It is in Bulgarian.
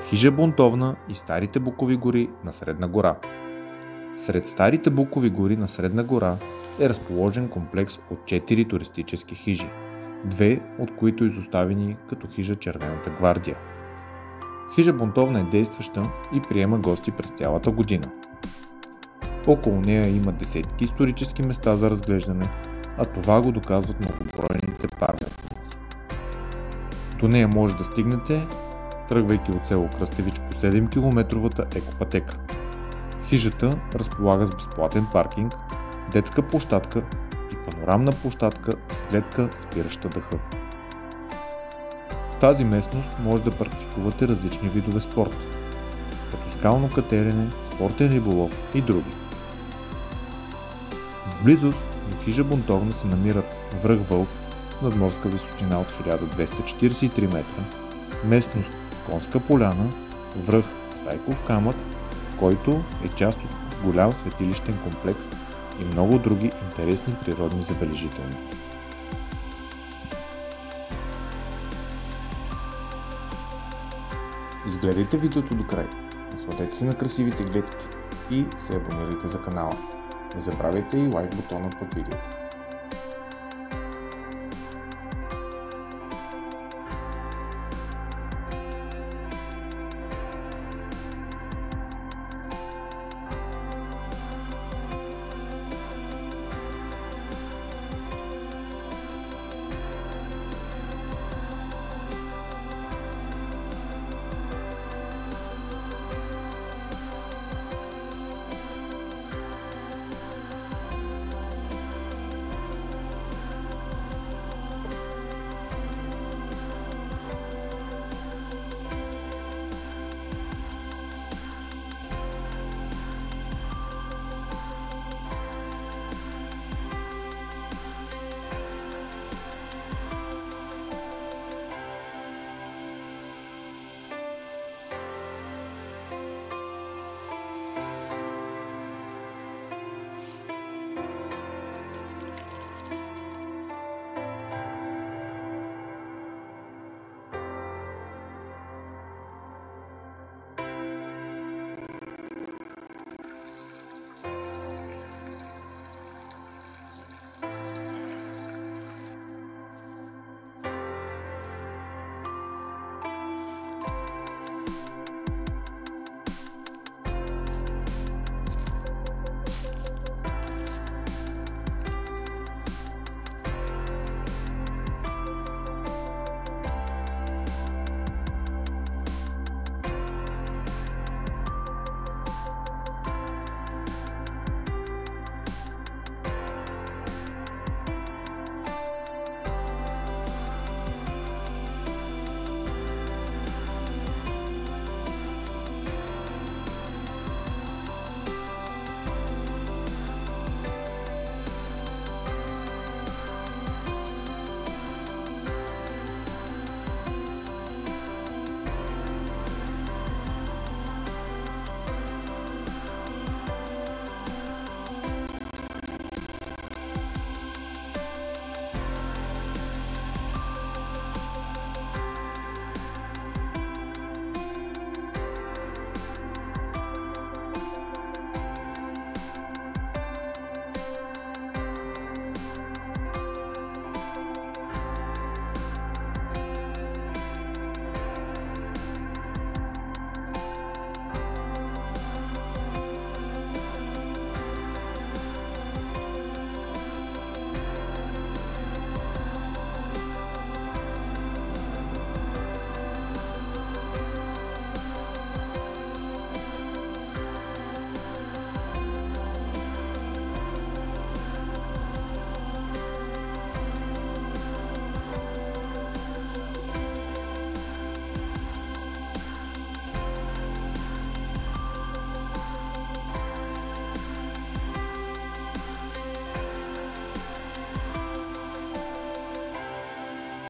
Хижа Бунтовна и Старите Букови гори на Средна гора. Сред Старите Букови гори на Средна гора е разположен комплекс от 4 туристически хижи, 2 от които изоставени като хижа Червената гвардия. Хижа Бунтовна е действаща и приема гости през цялата година. Около нея има десетки исторически места за разглеждане, а това го доказват многобройните паметници. До нея може да стигнете, тръгвайки от село Кръстевич по 7-километровата екопътека. Хижата разполага с безплатен паркинг, детска площадка и панорамна площадка с гледка, спираща дъха. В тази местност може да практикувате различни видове спорт, като скално катерене, спортен риболов и други. В близост до хижа Бунтовна се намират връх Вълк с надморска височина от 1243 метра, местност Конска поляна, връх Стайков камък, който е част от голям светилищен комплекс и много други интересни природни забележителности. Изгледайте видеото до край, насладете се на красивите гледки и се абонирайте за канала. Не забравяйте и лайк бутона под видеото.